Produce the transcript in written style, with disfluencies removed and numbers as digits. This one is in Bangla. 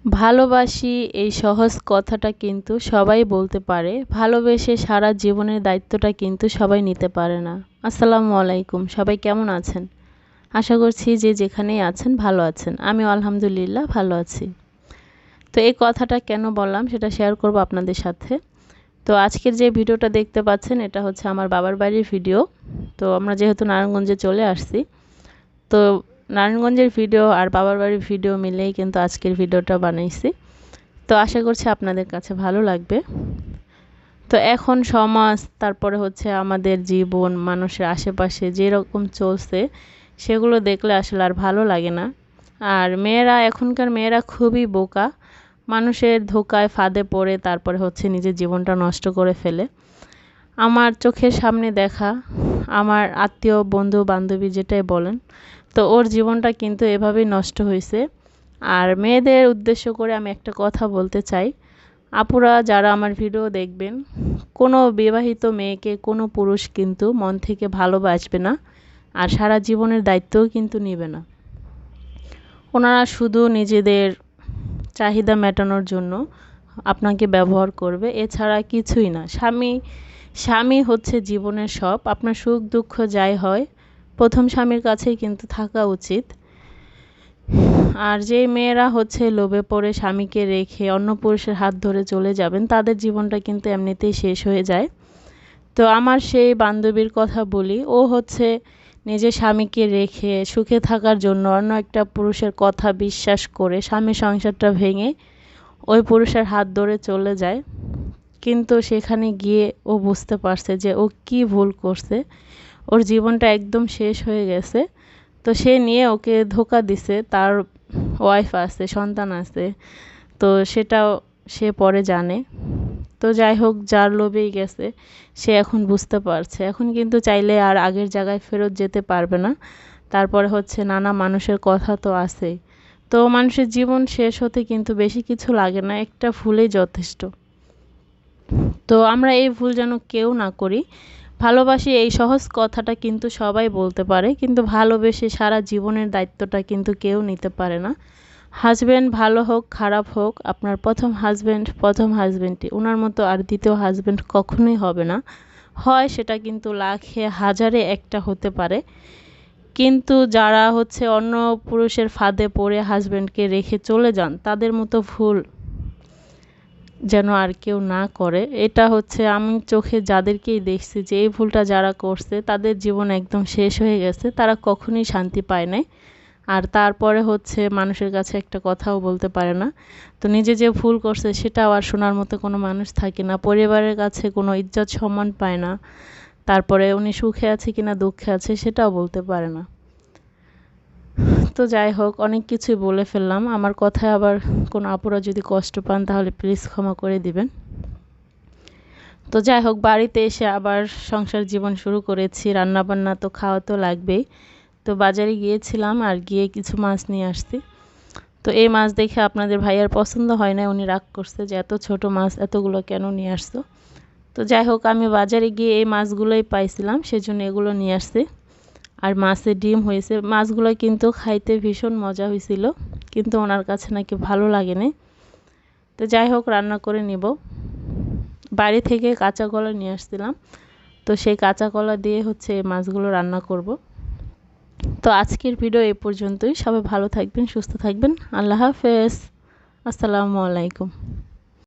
ভালোবাসি এই সহজ কথাটা কিন্তু সবাই বলতে পারে, ভালোবেসে সারা জীবনের দায়িত্বটা কিন্তু সবাই নিতে পারে না। আসসালামু আলাইকুম, সবাই কেমন আছেন? আশা করছি যে যেখানেই আছেন ভালো আছেন। আমিও আলহামদুলিল্লাহ ভালো আছি। তো এই কথাটা কেন বললাম সেটা শেয়ার করব আপনাদের সাথে। তো আজকের যে ভিডিওটা দেখতে পাচ্ছেন এটা হচ্ছে আমার বাবার বাড়ির ভিডিও। তো আমরা যেহেতু নারায়ণগঞ্জে চলে আসছি, তো নারায়ণগঞ্জের ভিডিও আর বাবার বাড়ির ভিডিও মিলেই কিন্তু আজকের ভিডিওটা বানাইছি। তো আশা করছি আপনাদের কাছে ভালো লাগবে। তো এখন সমাজ, তারপরে হচ্ছে আমাদের জীবন, মানুষের আশেপাশে যেরকম চলছে সেগুলো দেখলে আসলে আর ভালো লাগে না। আর এখনকার মেয়েরা খুবই বোকা, মানুষের ধোকায় ফাঁদে পড়ে তারপরে হচ্ছে নিজের জীবনটা নষ্ট করে ফেলে। আমার চোখের সামনে দেখা আমার আত্মীয় বন্ধু বান্ধবী যেটাই বলেন, তো ওর জীবনটা কিন্তু এভাবেই নষ্ট হয়েছে। আর মেয়েদের উদ্দেশ্য করে আমি একটা কথা বলতে চাই, আপুরা যারা আমার ভিডিও দেখবেন, কোনো বিবাহিত মেয়েকে কোনো পুরুষ কিন্তু মন থেকে ভালোবাসবে না, আর সারা জীবনের দায়িত্বও কিন্তু নেবে না। ওনারা শুধু নিজেদের চাহিদা মেটানোর জন্য আপনাকে ব্যবহার করবে, এছাড়া কিছুই না। স্বামী হচ্ছে জীবনের সব। আপনার সুখ দুঃখ যাই হয় প্রথম স্বামীর কাছেই কিন্তু থাকা উচিত। আর যে মেয়েরা হচ্ছে লোভে পড়ে স্বামীকে রেখে অন্য পুরুষের হাত ধরে চলে যাবেন, তাদের জীবনটা কিন্তু এমনিতেই শেষ হয়ে যায়। তো আমার সেই বান্ধবীর কথা বলি, ও হচ্ছে নিজের স্বামীকে রেখে সুখে থাকার জন্য অন্য একটা পুরুষের কথা বিশ্বাস করে স্বামীর সংসারটা ভেঙে ওই পুরুষের হাত ধরে চলে যায়। কিন্তু সেখানে গিয়ে ও বুঝতে পারছে যে ও কি ভুল করছে, ওর জীবনটা একদম শেষ হয়ে গেছে। তো সে নিয়ে ওকে ধোঁকা দিছে, তার ওয়াইফ আছে, সন্তান আছে, তো সেটাও সে পরে জানে। তো যাই হোক, যার লোভেই গেছে সে এখন বুঝতে পারছে, এখন কিন্তু চাইলে আর আগের জায়গায় ফেরত যেতে পারবে না। তারপরে হচ্ছে নানা মানুষের কথা তো আছেই। তো মানুষের জীবন শেষ হতে কিন্তু বেশি কিছু লাগে না, একটা ভুলেই যথেষ্ট। তো আমরা এই ভুল যেন কেউ না করি। ভালোবাসি এই সহজ কথাটা কিন্তু সবাই বলতে পারে, কিন্তু ভালোবেসে সারা জীবনের দায়িত্বটা কিন্তু কেউ নিতে পারে না। হাজব্যান্ড ভালো হোক খারাপ হোক, আপনার প্রথম হাজব্যান্ডই, ওনার মতো আর দ্বিতীয় হাজব্যান্ড কখনোই হবে না। হয় সেটা কিন্তু লাখে হাজারে একটা হতে পারে, কিন্তু যারা হচ্ছে অন্য পুরুষের ফাঁদে পড়ে হাজব্যান্ডকে রেখে চলে যান, তাদের মতো ভুল যেন আর কেউ না করে। এটা হচ্ছে আমি চোখে যাদেরকেই দেখছি যে এই ভুলটা যারা করছে তাদের জীবন একদম শেষ হয়ে গেছে, তারা কখনোই শান্তি পায় নাই। আর তারপরে হচ্ছে মানুষের কাছে একটা কথাও বলতে পারে না। তো নিজে যে ভুল করছে সেটাও আর শোনার মতো কোনো মানুষ থাকে না, পরিবারের কাছে কোনো ইজ্জত সম্মান পায় না, তারপরে উনি সুখে আছে কিনা দুঃখে আছে সেটাও বলতে পারে না। তো যাই হোক, অনেক কিছুই বলে ফেললাম। আমার কথায় আবার কোনো আপুরা যদি কষ্ট পান তাহলে প্লিজ ক্ষমা করে দিবেন। তো যাই হোক, বাড়িতে এসে আবার সংসার জীবন শুরু করেছি, রান্নাবান্না তো খাওয়া তো লাগবেই। তো বাজারে গিয়েছিলাম, আর গিয়ে কিছু মাছ নিয়ে আসছি। তো এই মাছ দেখে আপনাদের ভাইয়ার পছন্দ হয় না, উনি রাগ করছে যে এত ছোট মাছ এতগুলো কেন নিয়ে আসছো। তো যাই হোক, আমি বাজারে গিয়ে এই মাছগুলোই পাইছিলাম, সেজন্য এগুলো নিয়ে আসছি। আর মাছের ডিম হয়েছে, মাছগুলো কিন্তু খাইতে ভীষণ মজা হয়েছিল, কিন্তু ওনার কাছে নাকি ভালো লাগেনি। তো যাই হোক, রান্না করে নিব। বাড়ি থেকে কাঁচা কলা নিয়ে আসছিলাম, তো সেই কাঁচা কলা দিয়ে হচ্ছে এই মাছগুলো রান্না করব। তো আজকের ভিডিও এই পর্যন্তই। সবাই ভালো থাকবেন, সুস্থ থাকবেন। আল্লাহ হাফেজ। আসসালামু আলাইকুম।